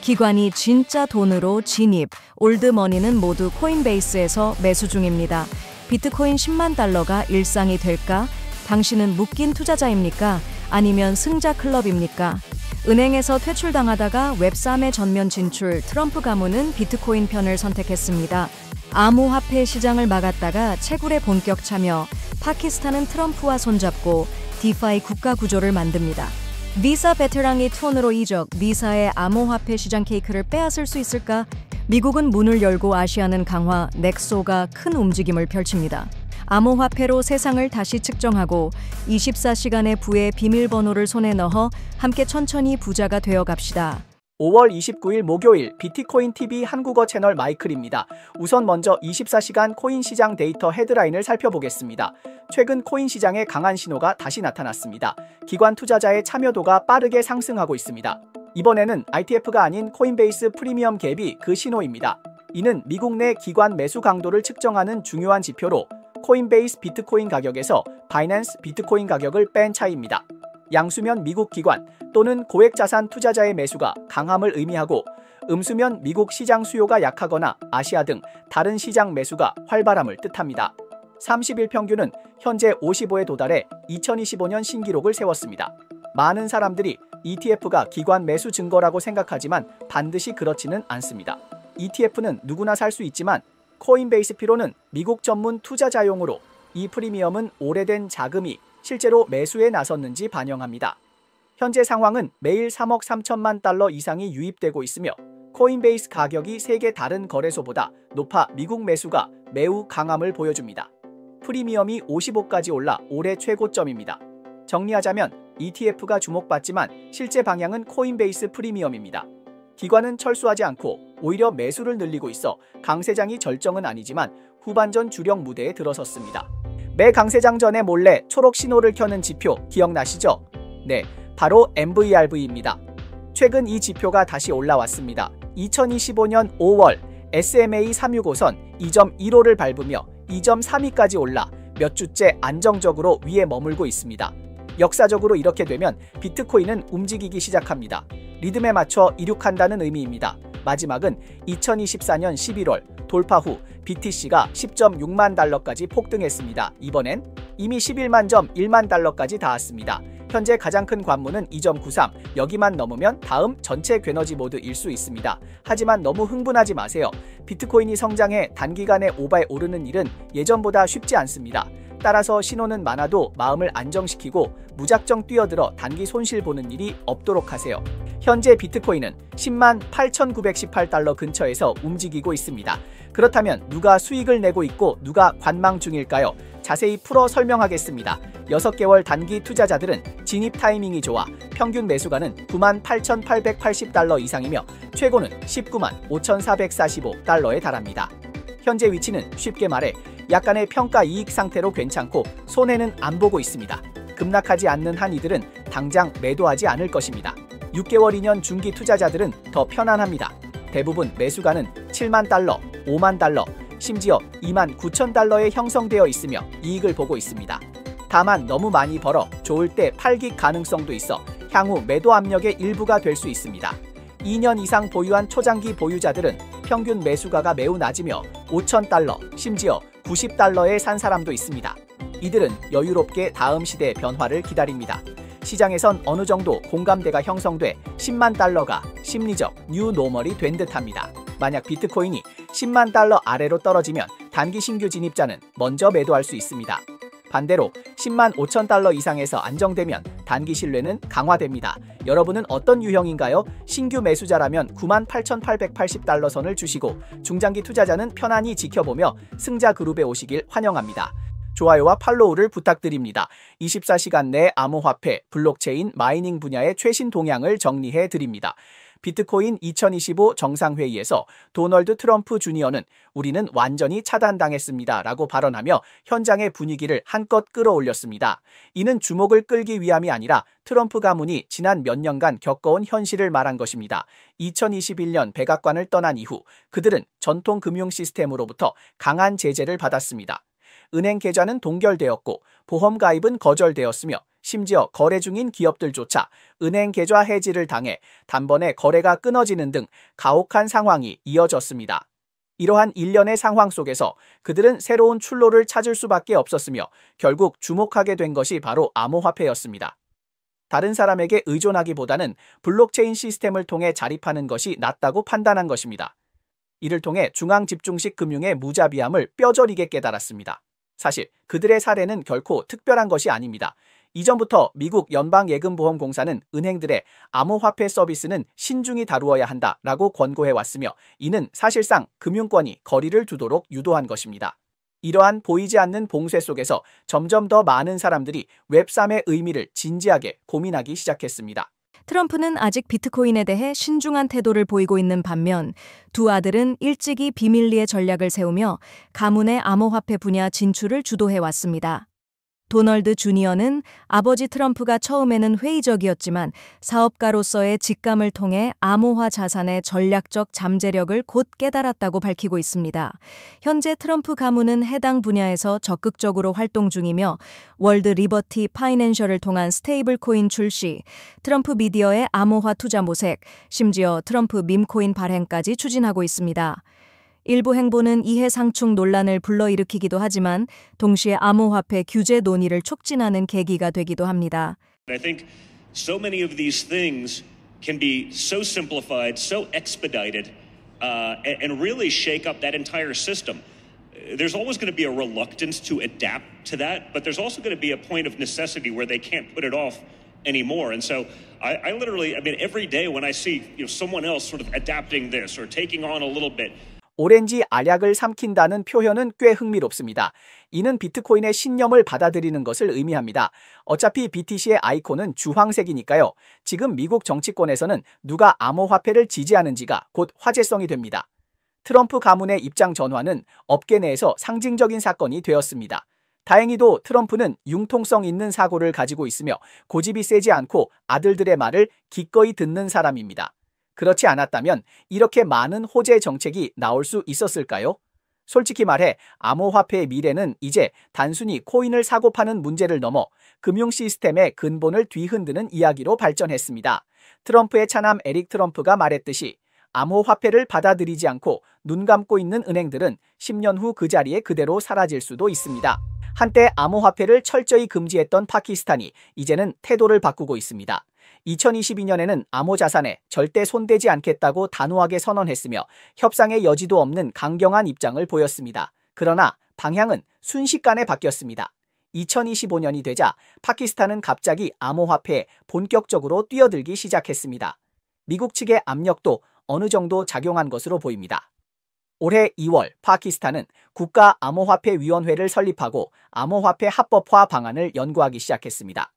기관이 진짜 돈으로 진입, 올드머니는 모두 코인베이스에서 매수 중입니다. 비트코인 10만 달러가 일상이 될까? 당신은 묶인 투자자입니까? 아니면 승자 클럽입니까? 은행에서 퇴출당하다가 웹3의 전면 진출, 트럼프 가문은 비트코인 편을 선택했습니다. 암호화폐 시장을 막았다가 채굴에 본격 참여, 파키스탄은 트럼프와 손잡고 디파이 국가 구조를 만듭니다. 비사 베테랑이 톤으로 이적, 비사의 암호화폐 시장 케이크를 빼앗을 수 있을까? 미국은 문을 열고 아시아는 강화, 넥소가 큰 움직임을 펼칩니다. 암호화폐로 세상을 다시 측정하고 24시간의 부의 비밀번호를 손에 넣어 함께 천천히 부자가 되어 갑시다. 5월 29일 목요일 비트코인 TV 한국어 채널 마이클입니다. 우선 먼저 24시간 코인 시장 데이터 헤드라인을 살펴보겠습니다. 최근 코인 시장에 강한 신호가 다시 나타났습니다. 기관 투자자의 참여도가 빠르게 상승하고 있습니다. 이번에는 ITF가 아닌 코인베이스 프리미엄 갭이 그 신호입니다. 이는 미국 내 기관 매수 강도를 측정하는 중요한 지표로 코인베이스 비트코인 가격에서 바이낸스 비트코인 가격을 뺀 차이입니다. 양수면 미국 기관 또는 고액자산 투자자의 매수가 강함을 의미하고 음수면 미국 시장 수요가 약하거나 아시아 등 다른 시장 매수가 활발함을 뜻합니다. 30일 평균은 현재 55에 도달해 2025년 신기록을 세웠습니다. 많은 사람들이 ETF가 기관 매수 증거라고 생각하지만 반드시 그렇지는 않습니다. ETF는 누구나 살 수 있지만 코인베이스 피로는 미국 전문 투자자용으로 이 프리미엄은 오래된 자금이 실제로 매수에 나섰는지 반영합니다. 현재 상황은 매일 3억 3천만 달러 이상이 유입되고 있으며 코인베이스 가격이 세계 다른 거래소보다 높아 미국 매수가 매우 강함을 보여줍니다. 프리미엄이 55까지 올라 올해 최고점입니다. 정리하자면 ETF가 주목받지만 실제 방향은 코인베이스 프리미엄입니다. 기관은 철수하지 않고 오히려 매수를 늘리고 있어 강세장이 절정은 아니지만 후반전 주력 무대에 들어섰습니다. 매 강세장 전에 몰래 초록 신호를 켜는 지표 기억나시죠? 네, 바로 MVRV입니다. 최근 이 지표가 다시 올라왔습니다. 2025년 5월 SMA 365선 2.15를 밟으며 2.32까지 올라 몇 주째 안정적으로 위에 머물고 있습니다. 역사적으로 이렇게 되면 비트코인은 움직이기 시작합니다. 리듬에 맞춰 이륙한다는 의미입니다. 마지막은 2024년 11월 돌파 후 BTC가 10.6만 달러까지 폭등했습니다. 이번엔 이미 11만 점 1만 달러까지 닿았습니다. 현재 가장 큰 관문은 2.93, 여기만 넘으면 다음 전체 괴너지 모드일 수 있습니다. 하지만 너무 흥분하지 마세요. 비트코인이 성장해 단기간에 오바에 오르는 일은 예전보다 쉽지 않습니다. 따라서 신호는 많아도 마음을 안정시키고 무작정 뛰어들어 단기 손실 보는 일이 없도록 하세요. 현재 비트코인은 10만 8,918달러 근처에서 움직이고 있습니다. 그렇다면 누가 수익을 내고 있고 누가 관망 중일까요? 자세히 풀어 설명하겠습니다. 6개월 단기 투자자들은 진입 타이밍이 좋아 평균 매수가는 9만 8,880달러 이상이며 최고는 19만 5,445달러에 달합니다. 현재 위치는 쉽게 말해 약간의 평가 이익 상태로 괜찮고 손해는 안 보고 있습니다. 급락하지 않는 한 이들은 당장 매도하지 않을 것입니다. 6개월 2년 중기 투자자들은 더 편안합니다. 대부분 매수가는 7만 달러, 5만 달러, 심지어 2만 9천 달러에 형성되어 있으며 이익을 보고 있습니다. 다만 너무 많이 벌어 좋을 때 팔기 가능성도 있어 향후 매도 압력의 일부가 될 수 있습니다. 2년 이상 보유한 초장기 보유자들은 평균 매수가가 매우 낮으며 5천 달러, 심지어 90달러에 산 사람도 있습니다. 이들은 여유롭게 다음 시대의 변화를 기다립니다. 시장에선 어느 정도 공감대가 형성돼 10만 달러가 심리적 뉴 노멀이 된 듯합니다. 만약 비트코인이 10만 달러 아래로 떨어지면 단기 신규 진입자는 먼저 매도할 수 있습니다. 반대로 10만 5천 달러 이상에서 안정되면 단기 신뢰는 강화됩니다. 여러분은 어떤 유형인가요? 신규 매수자라면 9만 8,880달러 선을 주시고 중장기 투자자는 편안히 지켜보며 승자 그룹에 오시길 환영합니다. 좋아요와 팔로우를 부탁드립니다. 24시간 내 암호화폐, 블록체인, 마이닝 분야의 최신 동향을 정리해 드립니다. 비트코인 2025 정상회의에서 도널드 트럼프 주니어는 우리는 완전히 차단당했습니다 라고 발언하며 현장의 분위기를 한껏 끌어올렸습니다. 이는 주목을 끌기 위함이 아니라 트럼프 가문이 지난 몇 년간 겪어온 현실을 말한 것입니다. 2021년 백악관을 떠난 이후 그들은 전통 금융 시스템으로부터 강한 제재를 받았습니다. 은행 계좌는 동결되었고 보험 가입은 거절되었으며 심지어 거래 중인 기업들조차 은행 계좌 해지를 당해 단번에 거래가 끊어지는 등 가혹한 상황이 이어졌습니다. 이러한 일련의 상황 속에서 그들은 새로운 출로를 찾을 수밖에 없었으며 결국 주목하게 된 것이 바로 암호화폐였습니다. 다른 사람에게 의존하기보다는 블록체인 시스템을 통해 자립하는 것이 낫다고 판단한 것입니다. 이를 통해 중앙집중식 금융의 무자비함을 뼈저리게 깨달았습니다. 사실 그들의 사례는 결코 특별한 것이 아닙니다. 이전부터 미국 연방예금보험공사는 은행들의 암호화폐 서비스는 신중히 다루어야 한다라고 권고해왔으며 이는 사실상 금융권이 거리를 두도록 유도한 것입니다. 이러한 보이지 않는 봉쇄 속에서 점점 더 많은 사람들이 웹3의 의미를 진지하게 고민하기 시작했습니다. 트럼프는 아직 비트코인에 대해 신중한 태도를 보이고 있는 반면 두 아들은 일찍이 비밀리에 전략을 세우며 가문의 암호화폐 분야 진출을 주도해왔습니다. 도널드 주니어는 아버지 트럼프가 처음에는 회의적이었지만 사업가로서의 직감을 통해 암호화 자산의 전략적 잠재력을 곧 깨달았다고 밝히고 있습니다. 현재 트럼프 가문은 해당 분야에서 적극적으로 활동 중이며 월드 리버티 파이낸셜을 통한 스테이블 코인 출시, 트럼프 미디어의 암호화 투자 모색, 심지어 트럼프 밈코인 발행까지 추진하고 있습니다. 일부 행보는 이해상충 논란을 불러일으키기도 하지만 동시에 암호화폐 규제 논의를 촉진하는 계기가 되기도 합니다. I think so many of these things can be so simplified, so expedited, and really shake up that entire system. There's always going to be a reluctance to adapt to that, but there's also going to be a point of necessity where they can't put it off anymore. And so I literally, every day when I see someone else sort of adapting this or taking on a little bit, 오렌지 알약을 삼킨다는 표현은 꽤 흥미롭습니다. 이는 비트코인의 신념을 받아들이는 것을 의미합니다. 어차피 BTC의 아이콘은 주황색이니까요. 지금 미국 정치권에서는 누가 암호화폐를 지지하는지가 곧 화제성이 됩니다. 트럼프 가문의 입장 전환은 업계 내에서 상징적인 사건이 되었습니다. 다행히도 트럼프는 융통성 있는 사고를 가지고 있으며 고집이 세지 않고 아들들의 말을 기꺼이 듣는 사람입니다. 그렇지 않았다면 이렇게 많은 호재 정책이 나올 수 있었을까요? 솔직히 말해 암호화폐의 미래는 이제 단순히 코인을 사고 파는 문제를 넘어 금융 시스템의 근본을 뒤흔드는 이야기로 발전했습니다. 트럼프의 차남 에릭 트럼프가 말했듯이 암호화폐를 받아들이지 않고 눈 감고 있는 은행들은 10년 후 그 자리에 그대로 사라질 수도 있습니다. 한때 암호화폐를 철저히 금지했던 파키스탄이 이제는 태도를 바꾸고 있습니다. 2022년에는 암호자산에 절대 손대지 않겠다고 단호하게 선언했으며 협상의 여지도 없는 강경한 입장을 보였습니다. 그러나 방향은 순식간에 바뀌었습니다. 2025년이 되자 파키스탄은 갑자기 암호화폐에 본격적으로 뛰어들기 시작했습니다. 미국 측의 압력도 어느 정도 작용한 것으로 보입니다. 올해 2월 파키스탄은 국가암호화폐위원회를 설립하고 암호화폐 합법화 방안을 연구하기 시작했습니다.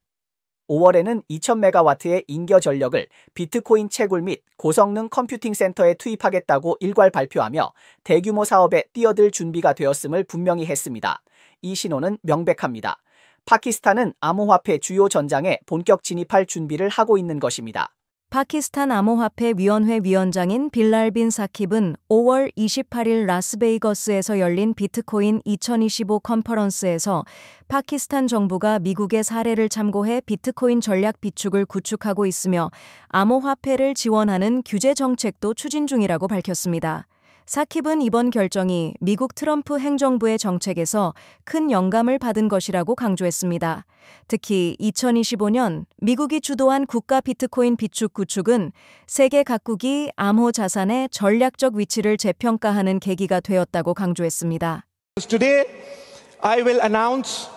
5월에는 2000메가와트의 인겨 전력을 비트코인 채굴 및 고성능 컴퓨팅 센터에 투입하겠다고 일괄 발표하며 대규모 사업에 뛰어들 준비가 되었음을 분명히 했습니다. 이 신호는 명백합니다. 파키스탄은 암호화폐 주요 전장에 본격 진입할 준비를 하고 있는 것입니다. 파키스탄 암호화폐 위원회 위원장인 빌랄 빈 사킵은 5월 28일 라스베이거스에서 열린 비트코인 2025 컨퍼런스에서 파키스탄 정부가 미국의 사례를 참고해 비트코인 전략 비축을 구축하고 있으며 암호화폐를 지원하는 규제 정책도 추진 중이라고 밝혔습니다. 사킵은 이번 결정이 미국 트럼프 행정부의 정책에서 큰 영감을 받은 것이라고 강조했습니다. 특히 2025년 미국이 주도한 국가 비트코인 비축 구축은 세계 각국이 암호 자산의 전략적 위치를 재평가하는 계기가 되었다고 강조했습니다. Today, I will announce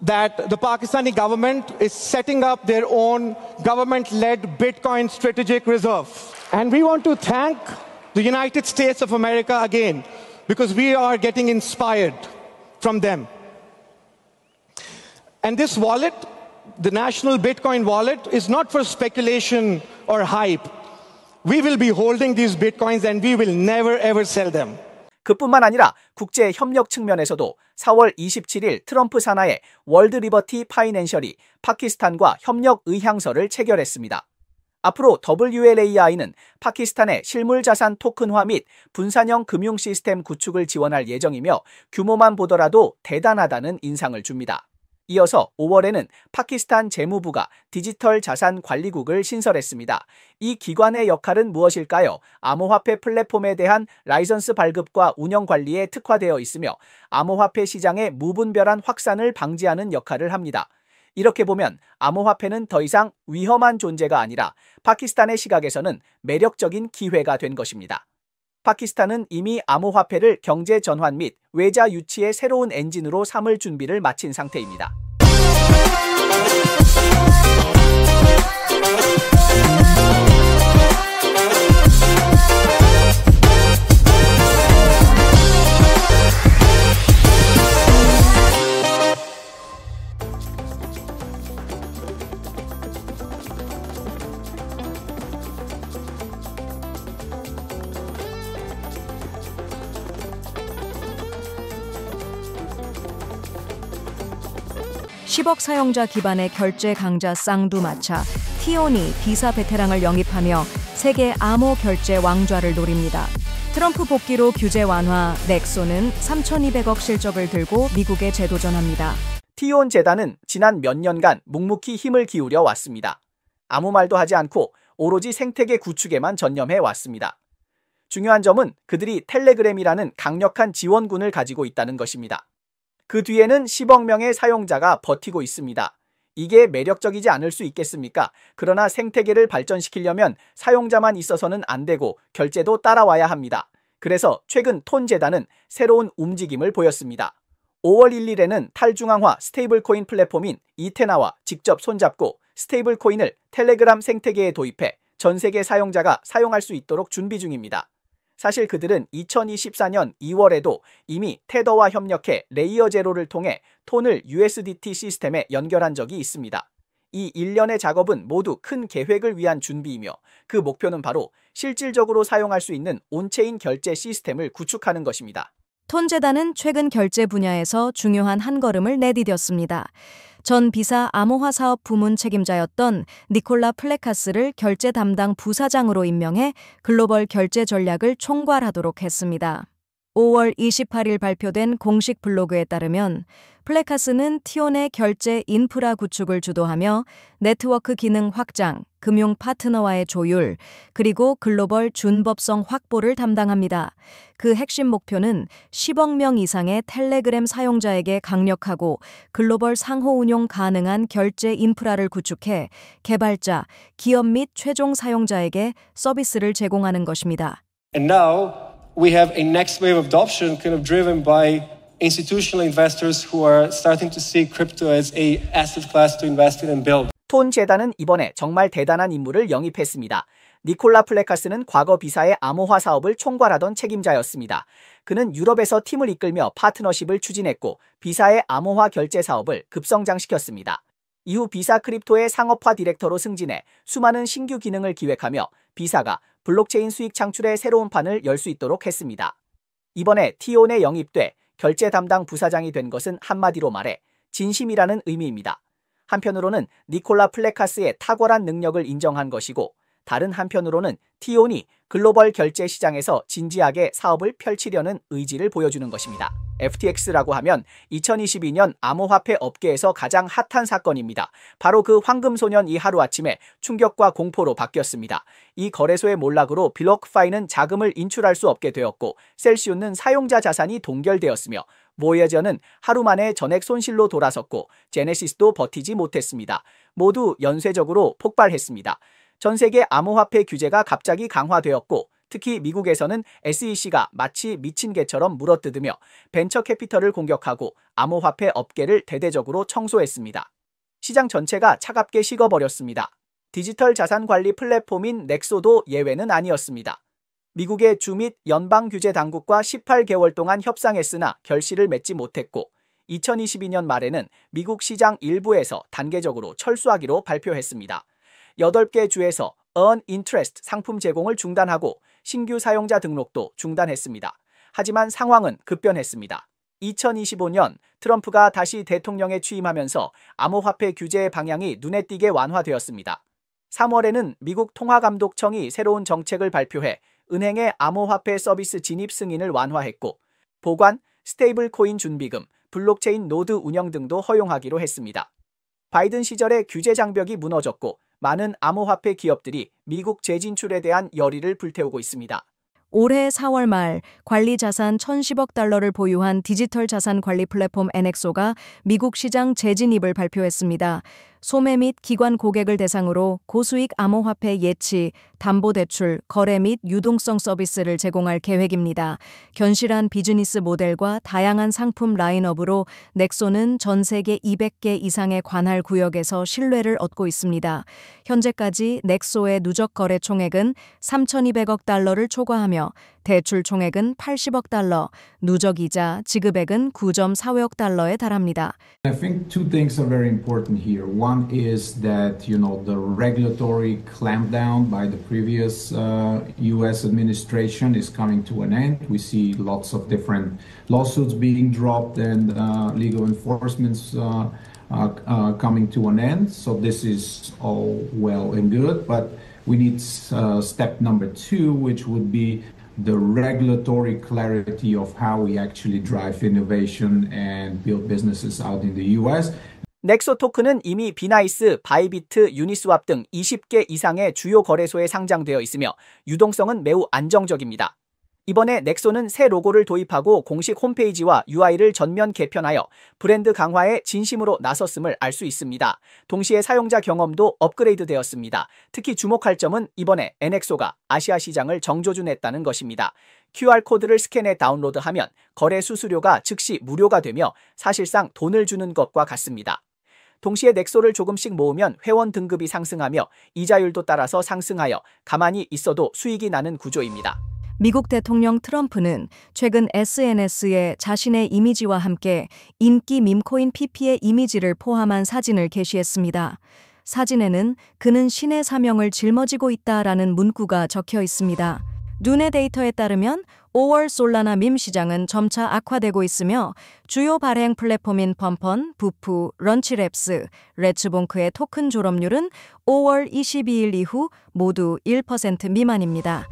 that the Pakistani government is setting up their own government-led Bitcoin strategic reserve. And we want to thank the United States of America again, because we are getting inspired from them. And this wallet, the National Bitcoin Wallet, is not for speculation or hype. We will be holding these Bitcoins and we will never ever sell them. 그뿐만 아니라 국제 협력 측면에서도 4월 27일 트럼프 산하의 월드 리버티 파이낸셜이 파키스탄과 협력 의향서를 체결했습니다. 앞으로 WLAI는 파키스탄의 실물자산 토큰화 및 분산형 금융 시스템 구축을 지원할 예정이며 규모만 보더라도 대단하다는 인상을 줍니다. 이어서 5월에는 파키스탄 재무부가 디지털 자산 관리국을 신설했습니다. 이 기관의 역할은 무엇일까요? 암호화폐 플랫폼에 대한 라이선스 발급과 운영 관리에 특화되어 있으며 암호화폐 시장의 무분별한 확산을 방지하는 역할을 합니다. 이렇게 보면 암호화폐는 더 이상 위험한 존재가 아니라 파키스탄의 시각에서는 매력적인 기회가 된 것입니다. 파키스탄은 이미 암호화폐를 경제 전환 및 외자 유치의 새로운 엔진으로 삼을 준비를 마친 상태입니다. (10억) 사용자 기반의 결제 강자 쌍두마차 티온이 비사 베테랑을 영입하며 세계 암호 결제 왕좌를 노립니다. 트럼프 복귀로 규제 완화, 넥소는 3,200억 실적을 들고 미국에 재도전합니다. 티온 재단은 지난 몇 년간 묵묵히 힘을 기울여 왔습니다. 아무 말도 하지 않고 오로지 생태계 구축에만 전념해 왔습니다. 중요한 점은 그들이 텔레그램이라는 강력한 지원군을 가지고 있다는 것입니다. 그 뒤에는 10억 명의 사용자가 버티고 있습니다. 이게 매력적이지 않을 수 있겠습니까? 그러나 생태계를 발전시키려면 사용자만 있어서는 안 되고 결제도 따라와야 합니다. 그래서 최근 톤 재단은 새로운 움직임을 보였습니다. 5월 1일에는 탈중앙화 스테이블코인 플랫폼인 이테나와 직접 손잡고 스테이블코인을 텔레그램 생태계에 도입해 전 세계 사용자가 사용할 수 있도록 준비 중입니다. 사실 그들은 2024년 2월에도 이미 테더와 협력해 레이어 제로를 통해 톤을 USDT 시스템에 연결한 적이 있습니다. 이 일련의 작업은 모두 큰 계획을 위한 준비이며 그 목표는 바로 실질적으로 사용할 수 있는 온체인 결제 시스템을 구축하는 것입니다. 톤 재단은 최근 결제 분야에서 중요한 한 걸음을 내디뎠습니다. 전 비사 암호화 사업 부문 책임자였던 니콜라 플레카스를 결제 담당 부사장으로 임명해 글로벌 결제 전략을 총괄하도록 했습니다. 5월 28일 발표된 공식 블로그에 따르면 플레카스는 티온의 결제 인프라 구축을 주도하며 네트워크 기능 확장, 금융 파트너와의 조율, 그리고 글로벌 준법성 확보를 담당합니다. 그 핵심 목표는 10억 명 이상의 텔레그램 사용자에게 강력하고 글로벌 상호 운용 가능한 결제 인프라를 구축해 개발자, 기업 및 최종 사용자에게 서비스를 제공하는 것입니다. And now we have a next wave of adoption kind of driven by institutional investors who are starting to see crypto as a asset class to invest in and build. 톤 재단은 이번에 정말 대단한 인물을 영입했습니다. 니콜라 플레카스는 과거 비사의 암호화 사업을 총괄하던 책임자였습니다. 그는 유럽에서 팀을 이끌며 파트너십을 추진했고 비사의 암호화 결제 사업을 급성장시켰습니다. 이후 비사 크립토의 상업화 디렉터로 승진해 수많은 신규 기능을 기획하며 비사가 블록체인 수익 창출의 새로운 판을 열 수 있도록 했습니다. 이번에 티온에 영입돼 결제 담당 부사장이 된 것은 한마디로 말해 진심이라는 의미입니다. 한편으로는 니콜라 플레카스의 탁월한 능력을 인정한 것이고 다른 한편으로는 티온이 글로벌 결제 시장에서 진지하게 사업을 펼치려는 의지를 보여주는 것입니다. FTX라고 하면 2022년 암호화폐 업계에서 가장 핫한 사건입니다. 바로 그 황금소년이 하루아침에 충격과 공포로 바뀌었습니다. 이 거래소의 몰락으로 블록파이는 자금을 인출할 수 없게 되었고 셀시온은 사용자 자산이 동결되었으며 모이어저는 하루 만에 전액 손실로 돌아섰고 제네시스도 버티지 못했습니다. 모두 연쇄적으로 폭발했습니다. 전 세계 암호화폐 규제가 갑자기 강화되었고 특히 미국에서는 SEC가 마치 미친 개처럼 물어뜯으며 벤처 캐피털을 공격하고 암호화폐 업계를 대대적으로 청소했습니다. 시장 전체가 차갑게 식어버렸습니다. 디지털 자산 관리 플랫폼인 넥소도 예외는 아니었습니다. 미국의 주 및 연방규제 당국과 18개월 동안 협상했으나 결실을 맺지 못했고 2022년 말에는 미국 시장 일부에서 단계적으로 철수하기로 발표했습니다. 8개 주에서 Earn Interest 상품 제공을 중단하고 신규 사용자 등록도 중단했습니다. 하지만 상황은 급변했습니다. 2025년 트럼프가 다시 대통령에 취임하면서 암호화폐 규제의 방향이 눈에 띄게 완화되었습니다. 3월에는 미국 통화감독청이 새로운 정책을 발표해 은행의 암호화폐 서비스 진입 승인을 완화했고 보관, 스테이블코인 준비금, 블록체인 노드 운영 등도 허용하기로 했습니다. 바이든 시절에 규제 장벽이 무너졌고 많은 암호화폐 기업들이 미국 재진출에 대한 열의를 불태우고 있습니다. 올해 4월 말 관리 자산 1,010억 달러를 보유한 디지털 자산 관리 플랫폼 NXO가 미국 시장 재진입을 발표했습니다. 소매 및 기관 고객을 대상으로 고수익 암호화폐 예치, 담보대출, 거래 및 유동성 서비스를 제공할 계획입니다. 견실한 비즈니스 모델과 다양한 상품 라인업으로 넥소는 전 세계 200개 이상의 관할 구역에서 신뢰를 얻고 있습니다. 현재까지 넥소의 누적 거래 총액은 3,200억 달러를 초과하며 대출 총액은 80억 달러, 누적 이자 지급액은 9.45억 달러에 달합니다. I think two things are very important here. One is that, the regulatory clampdown by the previous U.S. administration is coming to an end. We see lots of different lawsuits being dropped and legal enforcements coming to an end. So this is all well and good, but we need step number two, which would be the regulatory clarity of how we actually drive innovation and build businesses out in the US. 넥소 토큰은 이미 비나이스, 바이비트, 유니스왑 등 20개 이상의 주요 거래소에 상장되어 있으며 유동성은 매우 안정적입니다. 이번에 넥소는 새 로고를 도입하고 공식 홈페이지와 UI를 전면 개편하여 브랜드 강화에 진심으로 나섰음을 알 수 있습니다. 동시에 사용자 경험도 업그레이드 되었습니다. 특히 주목할 점은 이번에 NXO가 아시아 시장을 정조준했다는 것입니다. QR코드를 스캔해 다운로드하면 거래 수수료가 즉시 무료가 되며 사실상 돈을 주는 것과 같습니다. 동시에 넥소를 조금씩 모으면 회원 등급이 상승하며 이자율도 따라서 상승하여 가만히 있어도 수익이 나는 구조입니다. 미국 대통령 트럼프는 최근 SNS에 자신의 이미지와 함께 인기 밈코인 PP의 이미지를 포함한 사진을 게시했습니다. 사진에는 그는 신의 사명을 짊어지고 있다라는 문구가 적혀 있습니다. 눈의 데이터에 따르면 5월 솔라나 밈 시장은 점차 악화되고 있으며 주요 발행 플랫폼인 펌펀, 부프, 런치랩스, 레츠봉크의 토큰 졸업률은 5월 22일 이후 모두 1% 미만입니다.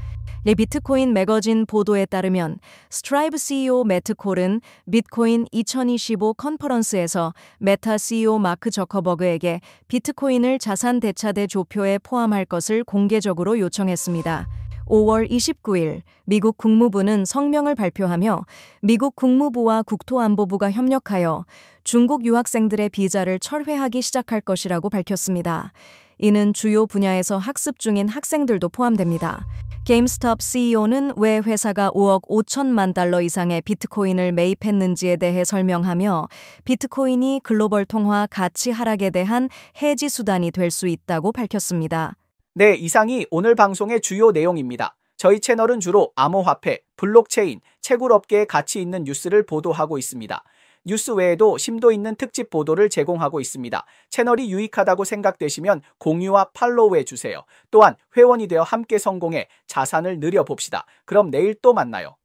비트코인 매거진 보도에 따르면 스트라이브 CEO 매트 콜은 비트코인 2025 컨퍼런스에서 메타 CEO 마크 저커버그에게 비트코인을 자산 대차대 조표에 포함할 것을 공개적으로 요청했습니다. 5월 29일 미국 국무부는 성명을 발표하며 미국 국무부와 국토안보부가 협력하여 중국 유학생들의 비자를 철회하기 시작할 것이라고 밝혔습니다. 이는 주요 분야에서 학습 중인 학생들도 포함됩니다. 게임스톱 CEO는 왜 회사가 5억 5천만 달러 이상의 비트코인을 매입했는지에 대해 설명하며 비트코인이 글로벌 통화 가치 하락에 대한 해지 수단이 될 수 있다고 밝혔습니다. 네, 이상이 오늘 방송의 주요 내용입니다. 저희 채널은 주로 암호화폐, 블록체인, 채굴업계에 가치 있는 뉴스를 보도하고 있습니다. 뉴스 외에도 심도 있는 특집 보도를 제공하고 있습니다. 채널이 유익하다고 생각되시면 공유와 팔로우해 주세요. 또한 회원이 되어 함께 성공해 자산을 늘려봅시다. 그럼 내일 또 만나요.